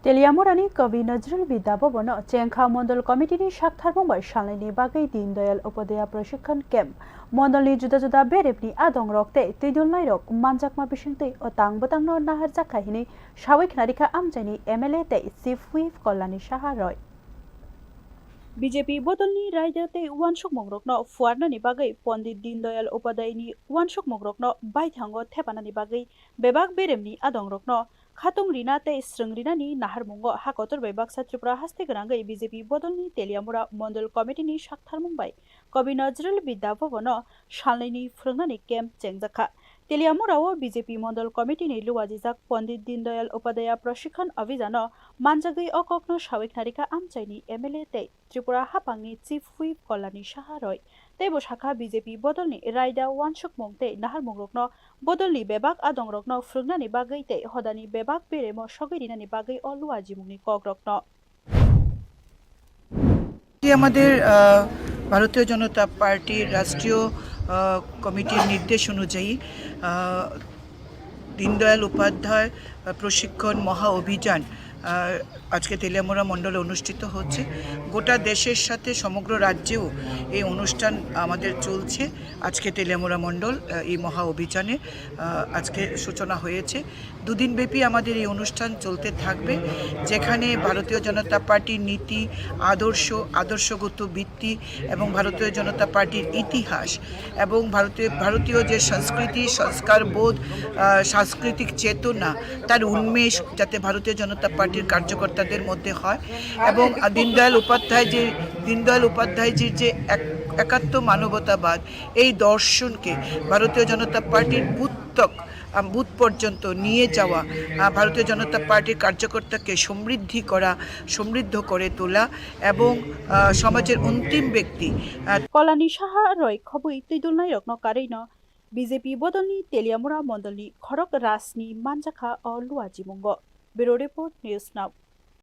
Teliamurani Kavi Nazrul Vidabhavano chengkha Mondol Committee Shakthar Mumbai Shalini Bagai Deen Dayal Upadhyay Prashikshan Camp Mondolni juda-juda berepni adong rokte tidulnai rok manjakma bisingtui otang botangno nahar jakhahini sawik narika amjaini MLA te Chief Whip Kolani Saha Roy BJP bodolni raidate wansuk mongrokno fuarnani bagai Pandit Deen Dayal Upadhyay ni wansuk mongrokno baithango thepanani bagai bebak beremni adong rokno Khatung Rina te Srung Rina ni Nahar Mungo Hakotor by Baksa Tripura Haste Grangai BJP Bodolni Teliamurao Mondol Committee ni Shakthar Mumbai Kavi Nazrul Vidabhavano Shalini Frungnani Camp chengkha Teliamurao BJP Mondol Committee ni Luwajijak Pandit Deen Dayal Upadhyay Prashikshan Abhijano Manjagai Okokno Sawik Narika Amchaini MLA te Tripura Hapangni Chief Whip Kolani Saha Roy Tebo Shakha BJP Bodolni Raida Wansuk Mongte Nahar Mungrokno Bodolni Bebak Adongrokno Frungnani Bagai te Hodani Bebak Beremo Shogirinani Bagai o Luwajimungni Kogrokno আমাদের ভারতীয় জনতা পার্টির রাষ্ট্রীয় কমিটির নির্দেশ অনুযায়ী দীনদয়াল উপাধ্যায় প্রশিক্ষণ মহা অভিযান আজকে তেলিয়ামুড়া মণ্ডলে অনুষ্ঠিত হচ্ছে। গোটা দেশের সাথে সমগ্র রাজ্যেও এই অনুষ্ঠান আমাদের চলছে। আজকে তেলিয়ামুড়া মণ্ডল এই মহা অভিযানে আজকে সূচনা হয়েছে। দুদিনব্যাপী আমাদের এই অনুষ্ঠান চলতে থাকবে, যেখানে ভারতীয় জনতা পার্টির নীতি, আদর্শগত ভিত্তি এবং ভারতীয় জনতা পার্টির ইতিহাস এবং ভারতীয় যে সংস্কৃতি, সংস্কারবোধ, সাংস্কৃতিক চেতনা, তার উন্মেষ যাতে ভারতীয় জনতা পার্টির কার্যকর্তাদের মধ্যে হয় এবং দীনদয়াল উপাধ্যায়জির যে একাত্ম মানবতাবাদ, এই দর্শনকে ভারতীয় জনতা পার্টির বুথ পর্যন্ত নিয়ে যাওয়া, ভারতীয় জনতা পার্টির কার্যকর্তাকে সমৃদ্ধ করে তোলা এবং সমাজের অন্তিম ব্যক্তি কলানি সাহা রয় খবই তৈদুলনাই রত্ন কারেন বিজেপি বদলনি তেলিয়ামুড়া মণ্ডলনি খরক রাসনি মানজাখা ও লুয়াজিমুঙ্গ ব্যুরো রিপোর্ট নিউজ নাও।